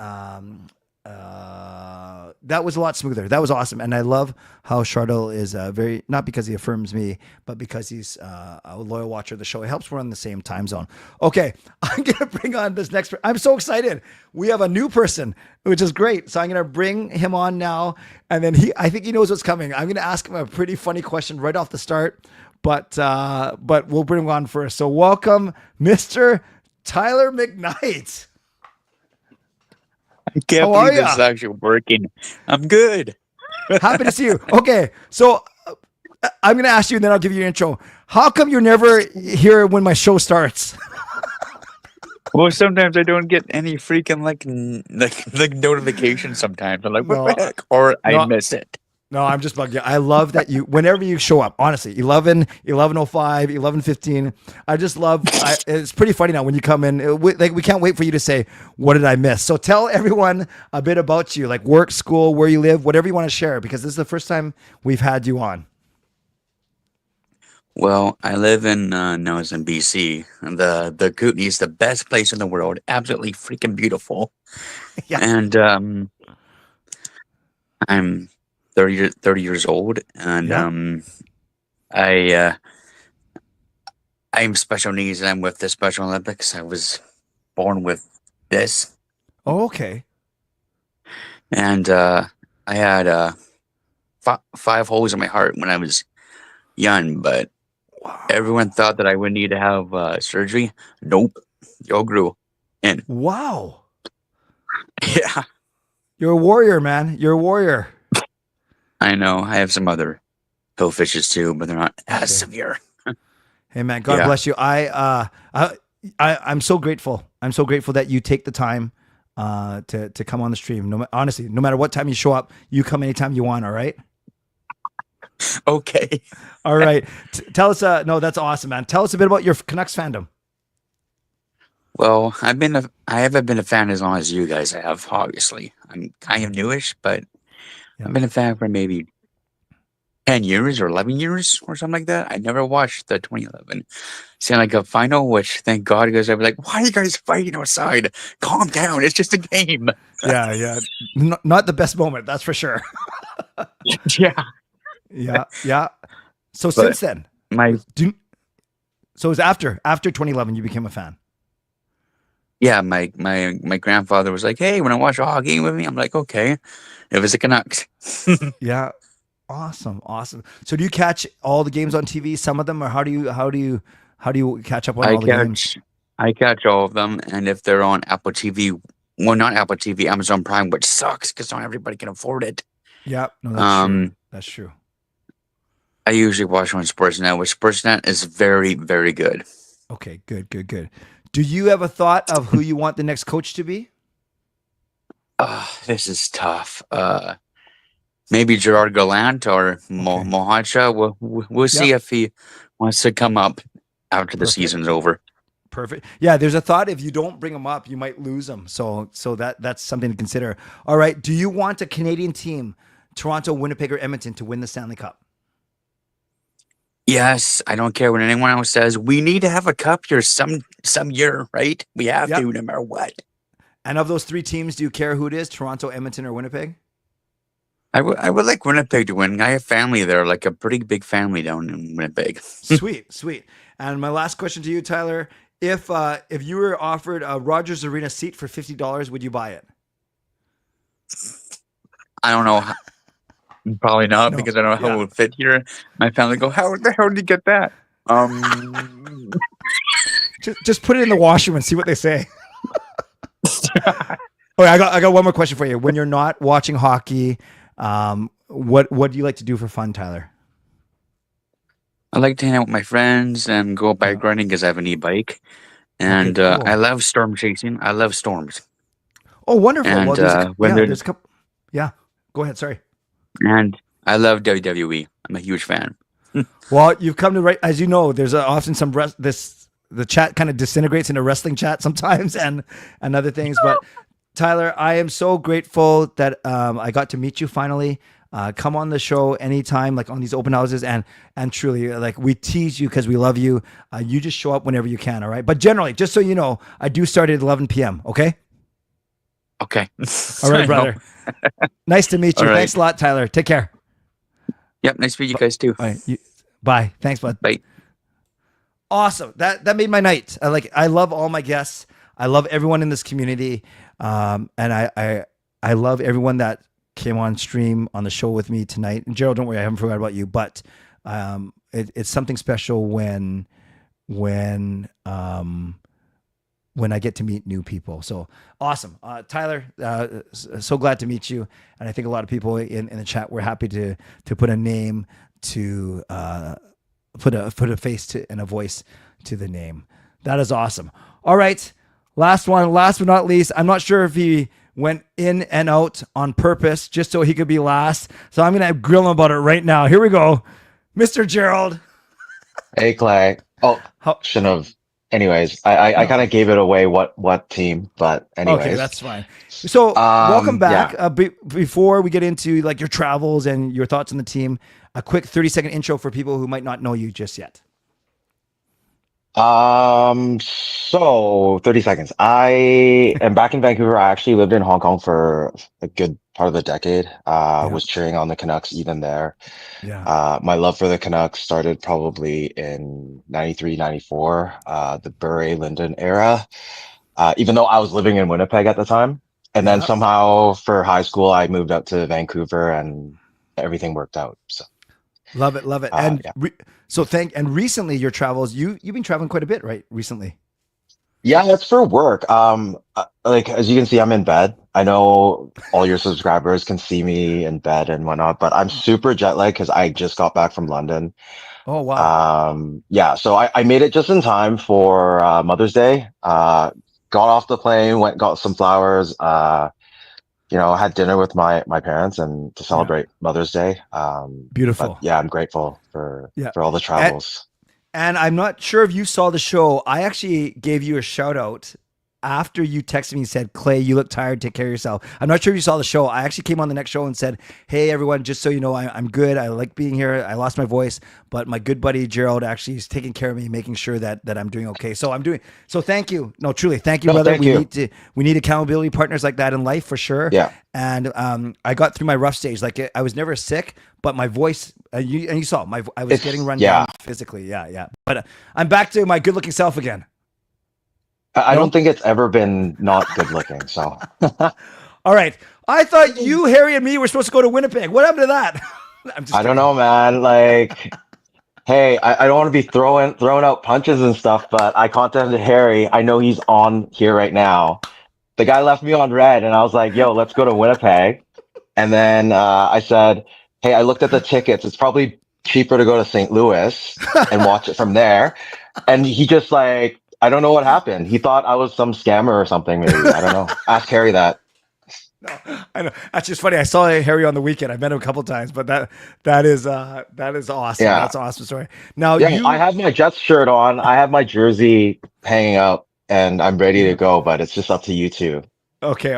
that was a lot smoother. That was awesome, and I love how Shortell is very, not because he affirms me, but because he's a loyal watcher of the show. It helps we're on the same time zone. Okay, I'm going to bring on this next person. I'm so excited. We have a new person, which is great. So I'm going to bring him on now, and then I think he knows what's coming. I'm going to ask him a pretty funny question right off the start, but we'll bring him on first. So welcome, Mr. Tyler McKnight. I can't believe this is actually working. I'm good. Happy to see you. Okay, so I'm going to ask you, and then I'll give you your intro. How come you're never here when my show starts? Well, sometimes I don't get any freaking like notifications. Sometimes I'm like, what the heck? Or I miss it. No, I'm just bugging you. I love that you, whenever you show up, honestly, 11, 11:05, 11:15. I just love, it's pretty funny now when you come in. We can't wait for you to say, what did I miss? So tell everyone a bit about you, like work, school, where you live, whatever you want to share, because this is the first time we've had you on. Well, I live in Nelson, BC. The Kootenai is the best place in the world. Absolutely freaking beautiful. Yeah. And I'm 30 years old, and I'm special needs, and I'm with the Special Olympics. I was born with this. Oh, okay. And I had 5 holes in my heart when I was young, but everyone thought that I would need to have surgery. Nope. It all grew in. Wow. Yeah. You're a warrior, man. You're a warrior. I know. I have some other pill fishes too, but they're not as severe. Hey, man, God bless you. I'm so grateful. I'm so grateful that you take the time to come on the stream. Honestly, no matter what time you show up, you come anytime you want. All right. Okay. All right. Tell us. No, that's awesome, man. Tell us a bit about your Canucks fandom. Well, I haven't been a fan as long as you guys have. Obviously, I'm kind of newish, but I've been a fan for maybe 10 years or 11 years or something like that. I never watched the 2011 Stanley Cup final, which thank God, because I'd be like, why are you guys fighting outside? Calm down. It's just a game. Yeah. Not the best moment. That's for sure. Yeah. So since then, so it was after 2011, you became a fan. Yeah, my grandfather was like, "Hey, want to watch a hockey game with me?" I'm like, "Okay." It was the Canucks. Yeah, awesome. So do you catch all the games on TV? Some of them, or how do you catch up on all the games? I catch all of them, and if they're on Apple TV, well, not Apple TV, Amazon Prime, which sucks because not everybody can afford it. Yeah, no, that's true. That's true. I usually watch on Sportsnet, which Sportsnet is very, very good. Okay, good. Do you have a thought of who you want the next coach to be? This is tough. Maybe Gerard Gallant or Mohacha. We'll see if he wants to come up after the season's over. Perfect. Yeah, there's a thought if you don't bring him up, you might lose him. So that's something to consider. All right. Do you want a Canadian team, Toronto, Winnipeg, or Edmonton, to win the Stanley Cup? Yes, I don't care what anyone else says. We need to have a cup here some year, right? We have to, no matter what. And of those 3 teams, do you care who it is? Toronto, Edmonton, or Winnipeg? I would like Winnipeg to win. I have family there, like a pretty big family down in Winnipeg. Sweet. And my last question to you, Tyler, if you were offered a Rogers Arena seat for $50, would you buy it? I don't know. Probably not, because I don't know how it would fit here. My family go, how the hell did you get that? Just put it in the washroom and see what they say. Okay, I got one more question for you. When you're not watching hockey, what do you like to do for fun, Tyler? I like to hang out with my friends and go bike riding because I have an e-bike. And cool. I love storm chasing. I love storms. Oh, wonderful. And there's a couple. Yeah, go ahead. Sorry. And I love WWE. I'm a huge fan. Well, you've come to right, as you know, there's often some the chat kind of disintegrates into wrestling chat sometimes and other things. But Tyler, I am so grateful that I got to meet you finally. Come on the show anytime, like on these open houses, and truly, like, we tease you because we love you. You just show up whenever you can, all right? But generally, just so you know, I do start at 11 p.m., okay? Okay. All right, brother. Nice to meet you. Right. Thanks a lot, Tyler. Take care. Yep, nice to meet you guys too. All right, bye. Thanks, bud. Bye. Awesome. That made my night. I love all my guests. I love everyone in this community. And I love everyone that came on stream on the show with me tonight. And Gerald, don't worry, I haven't forgot about you, but it's something special when I get to meet new people. So awesome. Tyler, so glad to meet you. And I think a lot of people in the chat were happy to put a name to put a face to and a voice to the name. That is awesome. All right. Last but not least, I'm not sure if he went in and out on purpose just so he could be last. So I'm going to grill him about it right now. Here we go. Mr. Gerald. Hey, Clay. Oh, How- shouldn't have. Anyways, I No. kind of gave it away what team, but anyways. Okay, that's fine. So welcome back. Yeah. Before we get into like your travels and your thoughts on the team, a quick 30-second intro for people who might not know you just yet. So 30 seconds. I am back in Vancouver. I actually lived in Hong Kong for a good part of the decade. Was cheering on the Canucks even there. Yeah. My love for the Canucks started probably in 93, 94, the Bure-Linden era. Even though I was living in Winnipeg at the time. And then somehow for high school, I moved up to Vancouver and everything worked out. So Love it. And recently your travels, you've been traveling quite a bit, right? Recently. yeah, it's for work. Like as you can see, I'm in bed. I know all your subscribers can see me in bed and whatnot, but I'm super jet lagged because I just got back from London. Oh, wow. Yeah, so I made it just in time for Mother's Day. Got off the plane, got some flowers, had dinner with my parents and to celebrate Mother's Day. Beautiful. But yeah, I'm grateful for Yeah. all the travels. And I'm not sure if you saw the show. I actually gave you a shout out after you texted me and said, Clay, you look tired. Take care of yourself. I'm not sure if you saw the show. I actually came on the next show and said, hey, everyone, just so you know, I'm good. I like being here. I lost my voice, but my good buddy Gerald actually is taking care of me, making sure that I'm doing okay. So thank you. No, truly, thank you, brother. Thank you. We need accountability partners like that in life for sure. Yeah. And I got through my rough stage. Like I was never sick, but my voice, you saw I was getting run down physically. Yeah. But I'm back to my good looking self again. I don't think it's ever been not good looking. So, all right. I thought you, Harry, and me were supposed to go to Winnipeg. What happened to that? I don't know, man. Like, hey, I don't want to be throwing out punches and stuff, but I contacted Harry. I know he's on here right now. The guy left me on red, and I was like, "Yo, let's go to Winnipeg." And then I said, "Hey, I looked at the tickets. It's probably cheaper to go to St. Louis and watch it from there." And he just like. I don't know what happened. He thought I was some scammer or something, maybe. I don't know. Ask Harry that. No, I know. That's just funny. I saw Harry on the weekend. I've met him a couple times, but that is awesome. Yeah. That's an awesome story. Now I have my Jets shirt on. I have my jersey hanging up and I'm ready to go, but it's just up to you two. Okay.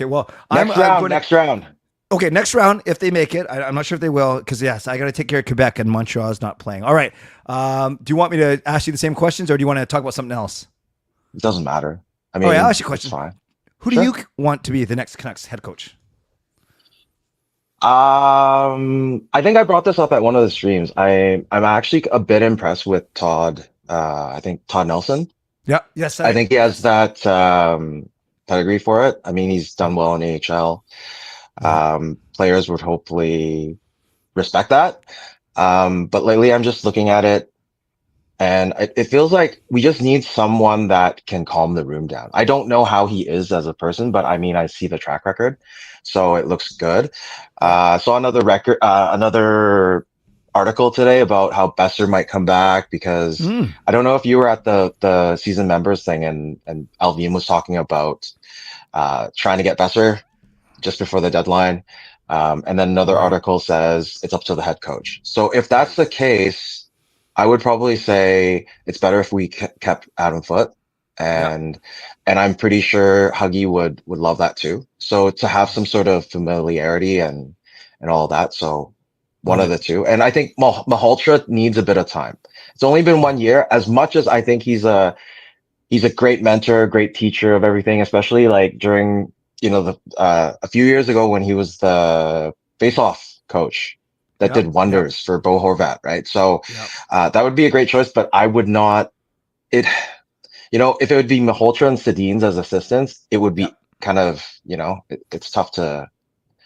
Well, next round. Okay, next round, if they make it. I'm not sure if they will, because yes, I got to take care of Quebec and Montreal is not playing. All right. Do you want me to ask you the same questions or do you want to talk about something else? It doesn't matter. I mean, I'll ask you a question. It's fine. Who do you want to be the next Canucks head coach? I think I brought this up at one of the streams. I'm actually a bit impressed with Todd. I think Todd Nelson. Yeah. Yes. I think he has that pedigree for it. I mean, he's done well in AHL. Players would hopefully respect that. But lately I'm just looking at it and it feels like we just need someone that can calm the room down. I don't know how he is as a person, but I mean, I see the track record, so it looks good. Saw another article today about how Besser might come back because I don't know if you were at the season members thing and Alvin was talking about trying to get Besser just before the deadline. And then another article says it's up to the head coach. So if that's the case, I would probably say it's better if we kept Adam Foote and I'm pretty sure Huggy would love that too. So to have some sort of familiarity and all that. So one of the two. And I think Malhotra needs a bit of time. It's only been 1 year. As much as I think he's a great mentor, great teacher of everything, especially like during, a few years ago when he was the face-off coach that did wonders for Bo Horvat, right? So that would be a great choice, but I would not, if it would be Malhotra and Sedins as assistants, it would be kind of, it's tough to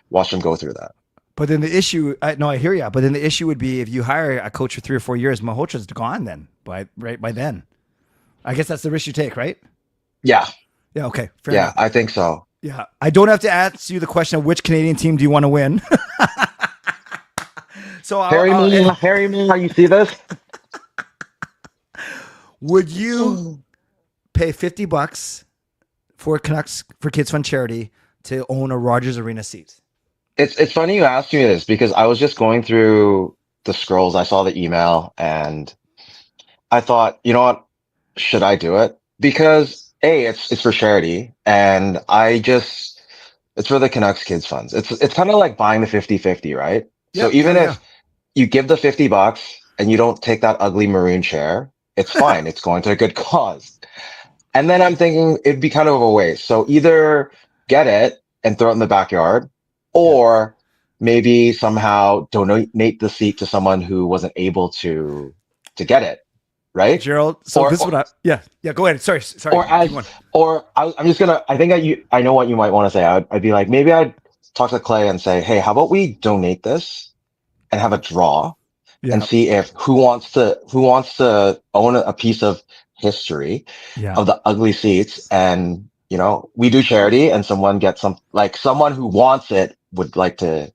watch them go through that. But then the issue, I hear you, but then the issue would be if you hire a coach for 3 or 4 years, Malhotra's gone then, by then. I guess that's the risk you take, right? Yeah. Yeah, okay. Fair enough. I think so. Yeah. I don't have to ask you the question of which Canadian team do you want to win? So Harry Moore, you see this? Would you pay $50 for Canucks for Kids Fund charity to own a Rogers Arena seat? It's funny you asked me this because I was just going through the scrolls. I saw the email and I thought, you know what? Should I do it? Because A, it's for charity, and it's for the Canucks Kids Funds. It's kind of like buying the 50-50, right? So even if you give the $50 and you don't take that ugly maroon chair, it's fine. It's going to a good cause. And then I'm thinking it'd be kind of a waste. So either get it and throw it in the backyard, or maybe somehow donate the seat to someone who wasn't able to get it. Right, Gerald. So this is what go ahead. Sorry. I'm just gonna. I know what you might want to say. I'd be like, maybe I'd talk to Clay and say, hey, how about we donate this and have a draw and see if who wants to own a piece of history of the ugly seats, and we do charity, and someone gets someone who wants it would like to,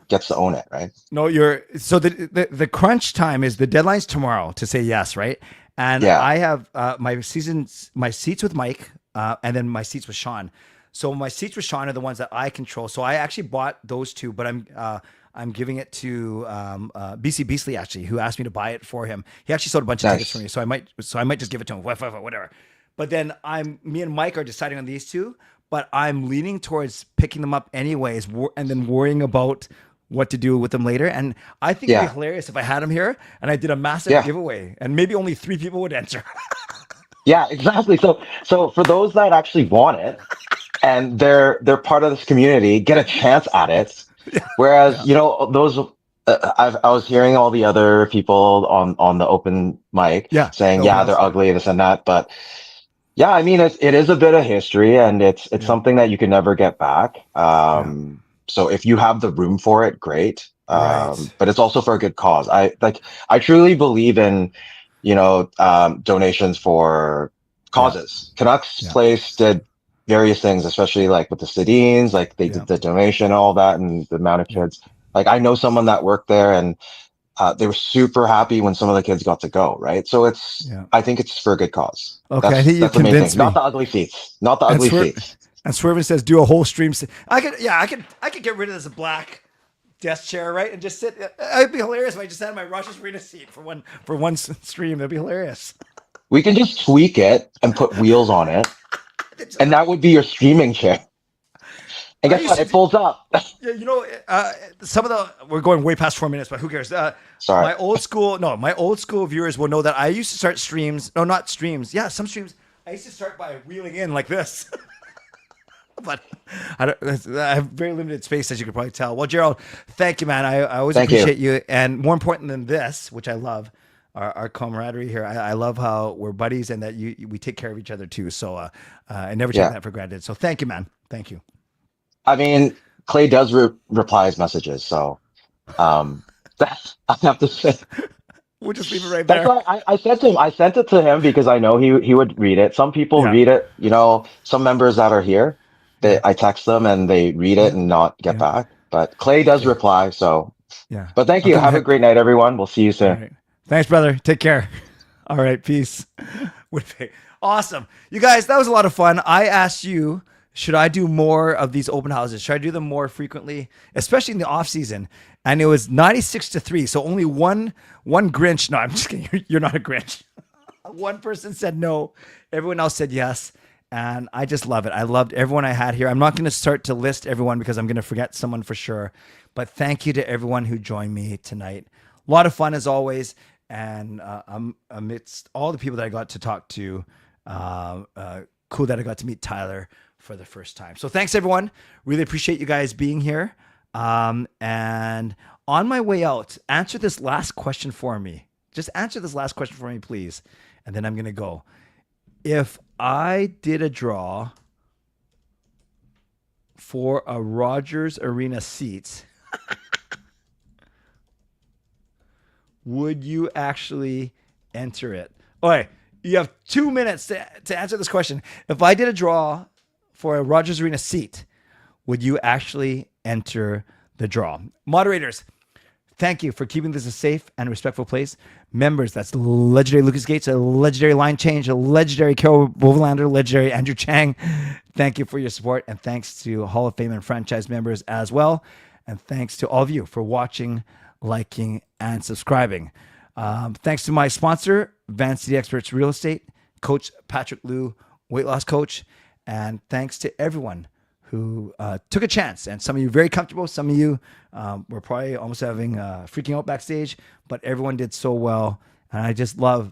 gets to own it, right? No, the crunch time is the deadline's tomorrow to say yes, right? And I have my seats with Mike, and then my seats with Sean. So my seats with Sean are the ones that I control. So I actually bought those two, but I'm giving it to BC Beasley actually, who asked me to buy it for him. He actually sold a bunch of tickets for me, so I might just give it to him, whatever. But then me and Mike are deciding on these two. But I'm leaning towards picking them up anyways, and then worrying about what to do with them later. And I think it'd be hilarious if I had them here and I did a massive giveaway, and maybe only 3 people would enter. Yeah, exactly. So for those that actually want it and they're part of this community, get a chance at it. Whereas those. I was hearing all the other people on the open mic saying, they're ugly, this and that, but. Yeah, I mean, it is a bit of history, and it's something that you can never get back. So if you have the room for it, great. But it's also for a good cause. I truly believe in, donations for causes. Canucks Place did various things, especially like with the Sedines, like they did the donation, all that, and the amount of kids. Like I know someone that worked there, and they were super happy when some of the kids got to go, right? So I think it's for a good cause. Okay, I think you convinced me. Not the ugly seats. Not the ugly seats. And Swervin says, do a whole stream. I could get rid of this black desk chair, right? And just sit. It'd be hilarious if I just had my Rogers Arena seat for one stream. That'd be hilarious. We can just tweak it and put wheels on it. And that would be your streaming chair. And guess what? It folds up. We're going way past 4 minutes, but who cares? Sorry. My old school viewers will know that I used to start streams. No, not streams. Yeah, some streams. I used to start by wheeling in like this. But I have very limited space, as you can probably tell. Well, Gerald, thank you, man. I always appreciate you. And more important than this, which I love, our camaraderie here. I love how we're buddies and that we take care of each other too. So I never take that for granted. So thank you, man. Thank you. I mean, Clay does reply his messages, so I have to say. We'll just leave it right there. That's why I said to him, I sent it to him because I know he would read it. Some people read it, some members that are here, I text them and they read it and not get back. But Clay does reply, so. Yeah. But thank you. Have a great night, everyone. We'll see you soon. Right. Thanks, brother. Take care. All right, peace. Awesome. You guys, that was a lot of fun. I asked you, should I do more of these open houses? Should I do them more frequently, especially in the off season? And it was 96-3. So only one Grinch. No, I'm just kidding. You're not a Grinch. One person said no. Everyone else said yes. And I just love it. I loved everyone I had here. I'm not going to start to list everyone because I'm going to forget someone for sure. But thank you to everyone who joined me tonight. A lot of fun as always. And amidst all the people that I got to talk to, cool that I got to meet Tyler for the first time. So thanks, everyone. Really appreciate you guys being here. And on my way out, answer this last question for me. Just answer this last question for me, please. And then I'm going to go. If I did a draw for a Rogers Arena seat, would you actually enter it? All right. You have 2 minutes to answer this question. If I did a draw for a Rogers Arena seat, would you actually enter the draw? Moderators, Thank you for keeping this a safe and respectful place. Members, that's legendary Lucas Gates, a legendary line change, a legendary Carol Bovenlander, legendary Andrew Chang. Thank you for your support, and thanks to Hall of Fame and franchise members as well. And thanks to all of you for watching, liking, and subscribing. Thanks to my sponsor, Van City Experts Real Estate, Coach Patrick Liu, weight loss coach, and thanks to everyone who took a chance. And some of you very comfortable. Some of you were probably almost having freaking out backstage, but everyone did so well. And I just love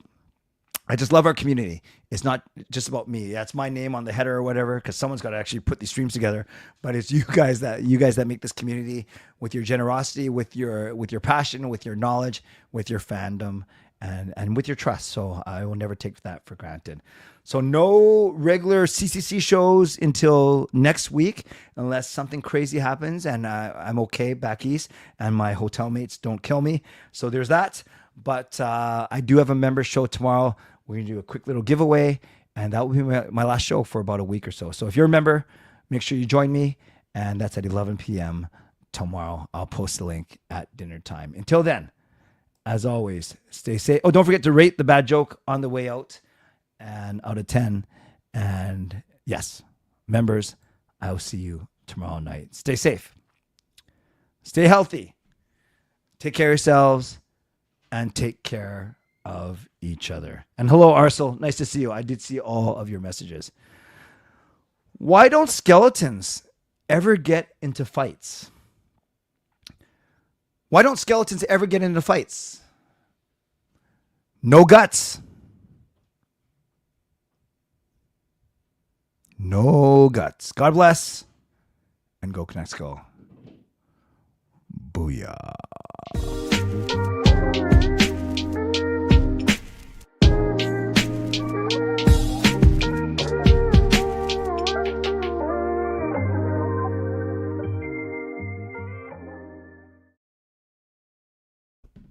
our community. It's not just about me. That's my name on the header or whatever, because someone's got to actually put these streams together. But it's you guys that make this community with your generosity, with your passion, with your knowledge, with your fandom, and with your trust. So I will never take that for granted. So no regular CCC shows until next week, unless something crazy happens and I'm okay back east and my hotel mates don't kill me. So there's that. But I do have a member show tomorrow. We're going to do a quick little giveaway, and that will be my last show for about a week or so. So if you're a member, make sure you join me, and that's at 11 p.m. tomorrow. I'll post the link at dinner time. Until then, as always, stay safe. Oh, don't forget to rate the bad joke on the way out, and out of 10. And yes, members, I will see you tomorrow night. Stay safe. Stay healthy. Take care of yourselves, and take care of each other. And hello, Arcel. Nice to see you. I did see all of your messages. Why don't skeletons ever get into fights? Why don't skeletons ever get into fights? No guts. No guts. God bless. And go Canucks go. Booyah.